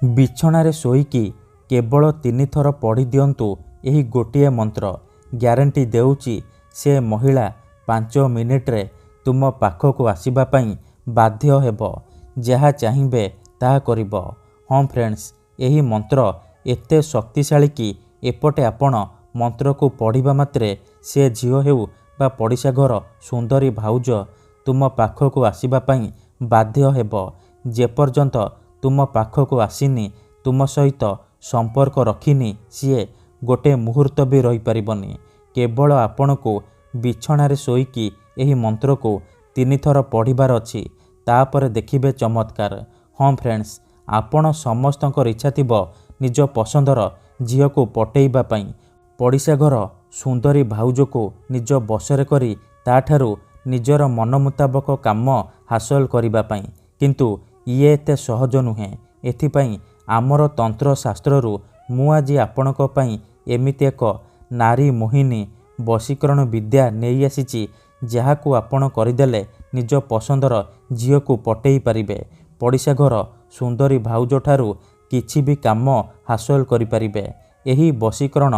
ବିଛଣାରେ ଶୋଇକି କେବଳ 3 ଥର ପଢ଼ି ଦିଅନ୍ତୁ ଏହି ଗୋଟିଏ ମନ୍ତ୍ର। ଗ୍ୟାରେଣ୍ଟି ଦେଉଛି ସେ ମହିଳା 5 ମିନିଟ୍ରେ ତୁମ ପାଖକୁ ଆସିବା ପାଇଁ ବାଧ୍ୟ ହେବ। ଯାହା ଚାହିଁବେ ତାହା କରିବ। ହଁ ଫ୍ରେଣ୍ଡସ୍, ଏହି ମନ୍ତ୍ର ଏତେ ଶକ୍ତିଶାଳୀ କି ଏପଟେ ଆପଣ ମନ୍ତ୍ରକୁ ପଢ଼ିବା ମାତ୍ରେ ସେ ଝିଅ ହେଉ ବା ପଡ଼ିଶା ଘର ସୁନ୍ଦରୀ ଭାଉଜ ତୁମ ପାଖକୁ ଆସିବା ପାଇଁ ବାଧ୍ୟ ହେବ। ଯେପର୍ଯ୍ୟନ୍ତ ତୁମ ପାଖକୁ ଆସିନି, ତୁମ ସହିତ ସମ୍ପର୍କ ରଖିନି, ସିଏ ଗୋଟେ ମୁହୂର୍ତ୍ତ ବି ରହିପାରିବନି। କେବଳ ଆପଣଙ୍କୁ ବିଛଣାରେ ଶୋଇକି ଏହି ମନ୍ତ୍ରକୁ 3 ଥର ପଢ଼ିବାର ଅଛି। ତାପରେ ଦେଖିବେ ଚମତ୍କାର। ହଁ ଫ୍ରେଣ୍ଡସ୍, ଆପଣ ସମସ୍ତଙ୍କର ଇଚ୍ଛା ଥିବ ନିଜ ପସନ୍ଦର ଝିଅକୁ ପଟେଇବା ପାଇଁ, ପଡ଼ିଶା ଘର ସୁନ୍ଦରୀ ଭାଉଜକୁ ନିଜ ବଶରେ କରି ତାଠାରୁ ନିଜର ମନ ମୁତାବକ କାମ ହାସଲ କରିବା ପାଇଁ। କିନ୍ତୁ ଇଏ ଏତେ ସହଜ ନୁହେଁ। ଏଥିପାଇଁ ଆମର ତନ୍ତ୍ରଶାସ୍ତ୍ରରୁ ମୁଁ ଆଜି ଆପଣଙ୍କ ପାଇଁ ଏମିତି ଏକ ନାରୀ ମୋହିନୀ ବଶୀକରଣ ବିଦ୍ୟା ନେଇ ଆସିଛି, ଯାହାକୁ ଆପଣ କରିଦେଲେ ନିଜ ପସନ୍ଦର ଝିଅକୁ ପଟେଇ ପାରିବେ। ପଡ଼ିଶା ଘର ସୁନ୍ଦରୀ ଭାଉଜଠାରୁ କିଛି ବି କାମ ହାସଲ କରିପାରିବେ। ଏହି ବଶୀକରଣ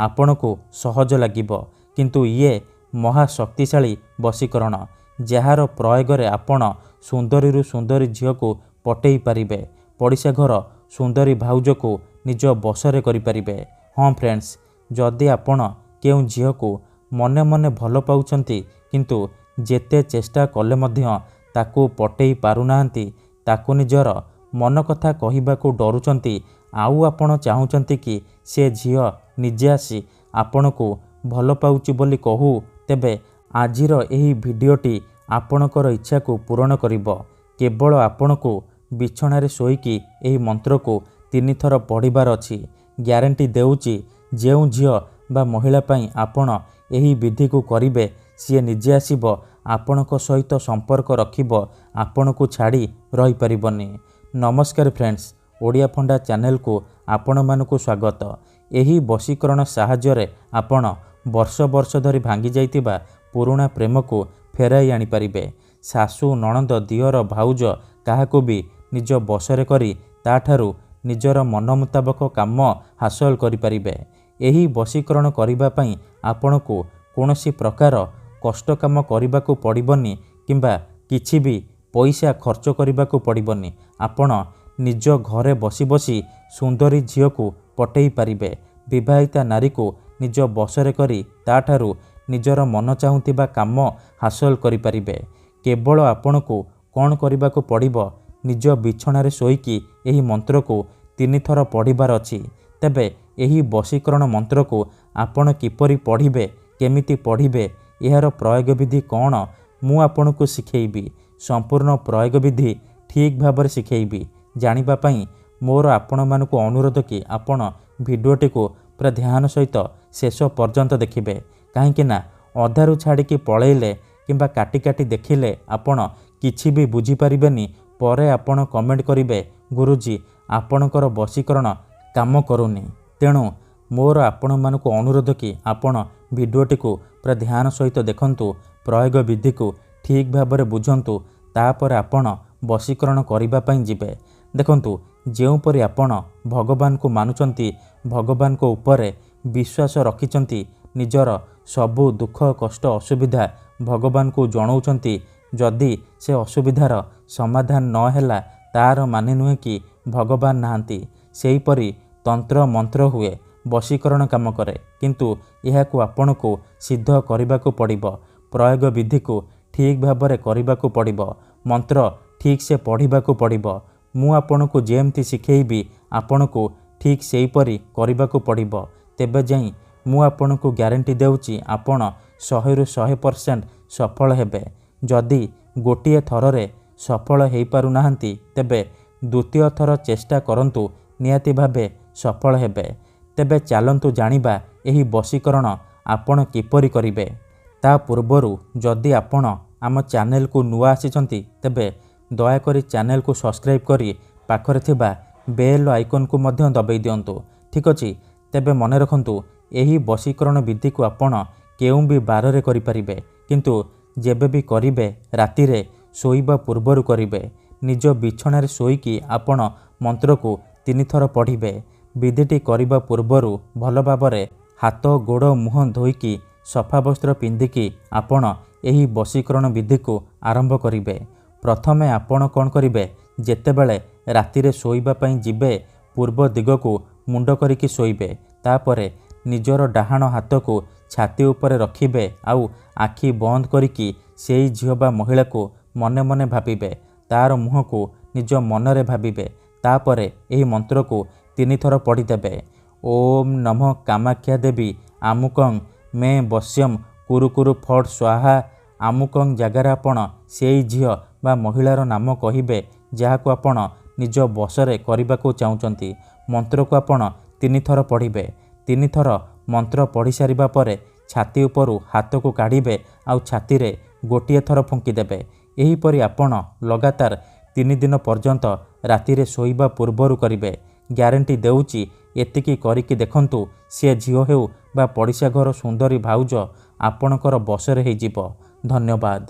ଆପଣଙ୍କୁ ସହଜ ଲାଗିବ, କିନ୍ତୁ ଇଏ ମହାଶକ୍ତିଶାଳୀ ବଶୀକରଣ, ଯାହାର ପ୍ରୟୋଗରେ ଆପଣ ସୁନ୍ଦରୀରୁ ସୁନ୍ଦରୀ ଝିଅକୁ ପଟେଇ ପାରିବେ। ପଡ଼ିଶା ଘର ସୁନ୍ଦରୀ ଭାଉଜକୁ ନିଜ ବଶରେ କରିପାରିବେ। ହଁ ଫ୍ରେଣ୍ଡସ୍, ଯଦି ଆପଣ କେଉଁ ଝିଅକୁ ମନେ ମନେ ଭଲ ପାଉଛନ୍ତି, କିନ୍ତୁ ଯେତେ ଚେଷ୍ଟା କଲେ ମଧ୍ୟ ତାକୁ ପଟେଇ ପାରୁନାହାନ୍ତି, ତାକୁ ନିଜର ମନ କଥା କହିବାକୁ ଡରୁଛନ୍ତି, ଆଉ ଆପଣ ଚାହୁଁଛନ୍ତି କି ସେ ଝିଅ ନିଜେ ଆସି ଆପଣଙ୍କୁ ଭଲ ପାଉଛି ବୋଲି କହୁ, ତେବେ ଆଜିର ଏହି ଭିଡ଼ିଓଟି ଆପଣଙ୍କର ଇଚ୍ଛାକୁ ପୂରଣ କରିବ। କେବଳ ଆପଣଙ୍କୁ ବିଛଣାରେ ଶୋଇକି ଏହି ମନ୍ତ୍ରକୁ 3 ଥର ପଢ଼ିବାର ଅଛି। ଗ୍ୟାରେଣ୍ଟି ଦେଉଛି ଯେଉଁ ଝିଅ ବା ମହିଳା ପାଇଁ ଆପଣ ଏହି ବିଧିକୁ କରିବେ, ସିଏ ନିଜେ ଆସିବ ଆପଣଙ୍କ ସହିତ ସମ୍ପର୍କ ରଖିବ, ଆପଣଙ୍କୁ ଛାଡ଼ି ରହିପାରିବନି। ନମସ୍କାର ଫ୍ରେଣ୍ଡସ୍, ଓଡ଼ିଆ ଫଣ୍ଡା ଚ୍ୟାନେଲକୁ ଆପଣମାନଙ୍କୁ ସ୍ୱାଗତ। ଏହି ବଶୀକରଣ ସାହାଯ୍ୟରେ ଆପଣ ବର୍ଷ ବର୍ଷ ଧରି ଭାଙ୍ଗି ଯାଇଥିବା ପୁରୁଣା ପ୍ରେମକୁ ଫେରାଇ ଆଣିପାରିବେ। ଶାଶୁ, ନଣନ୍ଦ, ଦିଅର, ଭାଉଜ କାହାକୁ ବି ନିଜ ବଶରେ କରି ତାଠାରୁ ନିଜର ମନ ମୁତାବକ କାମ ହାସଲ କରିପାରିବେ। ଏହି ବଶୀକରଣ କରିବା ପାଇଁ ଆପଣଙ୍କୁ କୌଣସି ପ୍ରକାର କଷ୍ଟ କାମ କରିବାକୁ ପଡ଼ିବନି କିମ୍ବା କିଛି ବି ପଇସା ଖର୍ଚ୍ଚ କରିବାକୁ ପଡ଼ିବନି। ଆପଣ ନିଜ ଘରେ ବସି ବସି ସୁନ୍ଦରୀ ଝିଅକୁ ପଟେଇ ପାରିବେ। ବିବାହିତା ନାରୀକୁ ନିଜ ବଶରେ କରି ତାଠାରୁ ନିଜର ମନ ଚାହୁଁଥିବା କାମ ହାସଲ କରିପାରିବେ। କେବଳ ଆପଣଙ୍କୁ କ'ଣ କରିବାକୁ ପଡ଼ିବ? ନିଜ ବିଛଣାରେ ଶୋଇକି ଏହି ମନ୍ତ୍ରକୁ 3 ଥର ପଢ଼ିବାର ଅଛି। ତେବେ ଏହି ବଶୀକରଣ ମନ୍ତ୍ରକୁ ଆପଣ କିପରି ପଢ଼ିବେ, କେମିତି ପଢ଼ିବେ, ଏହାର ପ୍ରୟୋଗ ବିଧି କ'ଣ, ମୁଁ ଆପଣଙ୍କୁ ଶିଖେଇବି। ସମ୍ପୂର୍ଣ୍ଣ ପ୍ରୟୋଗ ବିଧି ଠିକ୍ ଭାବରେ ଶିଖେଇବି। ଜାଣିବା ପାଇଁ ମୋର ଆପଣମାନଙ୍କୁ ଅନୁରୋଧ କି ଆପଣ ଭିଡ଼ିଓଟିକୁ ପୁରା ଧ୍ୟାନ ସହିତ ଶେଷ ପର୍ଯ୍ୟନ୍ତ ଦେଖିବେ। କାହିଁକି ନା ଅଧାରୁ ଛାଡ଼ିକି ପଳେଇଲେ କିମ୍ବା କାଟି କାଟି ଦେଖିଲେ ଆପଣ କିଛି ବି ବୁଝିପାରିବେନି। ପରେ ଆପଣ କମେଣ୍ଟ କରିବେ, ଗୁରୁଜୀ ଆପଣଙ୍କର ବଶୀକରଣ କାମ କରୁନି। ତେଣୁ ମୋର ଆପଣମାନଙ୍କୁ ଅନୁରୋଧ କି ଆପଣ ଭିଡ଼ିଓଟିକୁ ପୁରା ଧ୍ୟାନ ସହିତ ଦେଖନ୍ତୁ, ପ୍ରୟୋଗ ବିଧିକୁ ଠିକ୍ ଭାବରେ ବୁଝନ୍ତୁ, ତାପରେ ଆପଣ ବଶୀକରଣ କରିବା ପାଇଁ ଯିବେ। ଦେଖନ୍ତୁ, ଯେଉଁପରି ଆପଣ ଭଗବାନଙ୍କୁ ମାନୁଛନ୍ତି, ଭଗବାନଙ୍କ ଉପରେ ବିଶ୍ୱାସ ରଖିଛନ୍ତି, ନିଜର ସବୁ ଦୁଃଖ କଷ୍ଟ ଅସୁବିଧା ଭଗବାନଙ୍କୁ ଜଣାଉଛନ୍ତି, ଯଦି ସେ ଅସୁବିଧାର ସମାଧାନ ନ ହେଲା, ତାର ମାନେ ନୁହେଁ କି ଭଗବାନ ନାହାନ୍ତି। ସେହିପରି ତନ୍ତ୍ର ମନ୍ତ୍ର ହୁଏ, ବଶୀକରଣ କାମ କରେ, କିନ୍ତୁ ଏହାକୁ ଆପଣଙ୍କୁ ସିଦ୍ଧ କରିବାକୁ ପଡ଼ିବ। ପ୍ରୟୋଗ ବିଧିକୁ ଠିକ୍ ଭାବରେ କରିବାକୁ ପଡ଼ିବ। ମନ୍ତ୍ର ଠିକ୍ ସେ ପଢ଼ିବାକୁ ପଡ଼ିବ। ମୁଁ ଆପଣଙ୍କୁ ଯେମିତି ଶିଖେଇବି ଆପଣଙ୍କୁ ଠିକ୍ ସେହିପରି କରିବାକୁ ପଡ଼ିବ। ତେବେ ଯାଇ ମୁଁ ଆପଣଙ୍କୁ ଗ୍ୟାରେଣ୍ଟି ଦେଉଛି ଆପଣ 100ରୁ 100% ସଫଳ ହେବେ। ଯଦି ଗୋଟିଏ ଥରରେ ସଫଳ ହୋଇପାରୁନାହାନ୍ତି, ତେବେ ଦ୍ୱିତୀୟ ଥର ଚେଷ୍ଟା କରନ୍ତୁ, ନିହାତି ଭାବେ ସଫଳ ହେବେ। ତେବେ ଚାଲନ୍ତୁ ଜାଣିବା ଏହି ବଶୀକରଣ ଆପଣ କିପରି କରିବେ। ତା ପୂର୍ବରୁ ଯଦି ଆପଣ ଆମ ଚ୍ୟାନେଲକୁ ନୂଆ ଆସିଛନ୍ତି, ତେବେ ଦୟାକରି ଚ୍ୟାନେଲକୁ ସବସ୍କ୍ରାଇବ୍ କରି ପାଖରେ ଥିବା ବେଲ୍ ଆଇକନ୍କୁ ମଧ୍ୟ ଦବାଇ ଦିଅନ୍ତୁ। ଠିକ୍ ଅଛି? ତେବେ ମନେ ରଖନ୍ତୁ, ଏହି ବଶୀକରଣ ବିଧିକୁ ଆପଣ କେଉଁ ବି ବାରରେ କରିପାରିବେ, କିନ୍ତୁ ଯେବେ ବି କରିବେ ରାତିରେ ଶୋଇବା ପୂର୍ବରୁ କରିବେ। ନିଜ ବିଛଣାରେ ଶୋଇକି ଆପଣ ମନ୍ତ୍ରକୁ ତିନି ଥର ପଢ଼ିବେ। ବିଧିଟି କରିବା ପୂର୍ବରୁ ଭଲ ଭାବରେ ହାତ ଗୋଡ଼ ମୁହଁ ଧୋଇକି ସଫା ବସ୍ତ୍ର ପିନ୍ଧିକି ଆପଣ ଏହି ବଶୀକରଣ ବିଧିକୁ ଆରମ୍ଭ କରିବେ। ପ୍ରଥମେ ଆପଣ କ'ଣ କରିବେ, ଯେତେବେଳେ ରାତିରେ ଶୋଇବା ପାଇଁ ଯିବେ ପୂର୍ବ ଦିଗକୁ ମୁଣ୍ଡ କରିକି ଶୋଇବେ। ତାପରେ ନିଜର ଡାହାଣ ହାତକୁ ଛାତି ଉପରେ ରଖିବେ ଆଉ ଆଖି ବନ୍ଦ କରିକି ସେଇ ଝିଅ ବା ମହିଳାକୁ ମନେ ମନେ ଭାବିବେ। ତାର ମୁହଁକୁ ନିଜ ମନରେ ଭାବିବେ। ତାପରେ ଏହି ମନ୍ତ୍ରକୁ 3 ଥର ପଢ଼ିଦେବେ। ଓମ୍ ନମଃ କାମାକ୍ଷା ଦେବୀ ଆମୁକଂ ମେ ବଶ୍ୟମ୍ କୁରୁ କୁରୁ ଫଟ୍ ସ୍ୱାହା। ଆମୁକଂ ଜାଗାରେ ଆପଣ ସେଇ ଝିଅ ବା ମହିଳାର ନାମ କହିବେ ଯାହାକୁ ଆପଣ ନିଜ ବଶରେ କରିବାକୁ ଚାହୁଁଛନ୍ତି। ମନ୍ତ୍ରକୁ ଆପଣ 3 ଥର ପଢ଼ିବେ। 3 ଥର ମନ୍ତ୍ର ପଢ଼ି ସାରିବା ପରେ ଛାତି ଉପରୁ ହାତକୁ କାଢ଼ିବେ ଆଉ ଛାତିରେ ଗୋଟିଏ ଥର ଫୁଙ୍କିଦେବେ। ଏହିପରି ଆପଣ ଲଗାତାର 3 ଦିନ ପର୍ଯ୍ୟନ୍ତ ରାତିରେ ଶୋଇବା ପୂର୍ବରୁ କରିବେ। ଗ୍ୟାରେଣ୍ଟି ଦେଉଛି ଏତିକି କରିକି ଦେଖନ୍ତୁ, ସେ ଝିଅ ହେଉ ବା ପଡ଼ିଶା ଘର ସୁନ୍ଦରୀ ଭାଉଜ ଆପଣଙ୍କର ବଶରେ ହେଇଯିବ। ଧନ୍ୟବାଦ।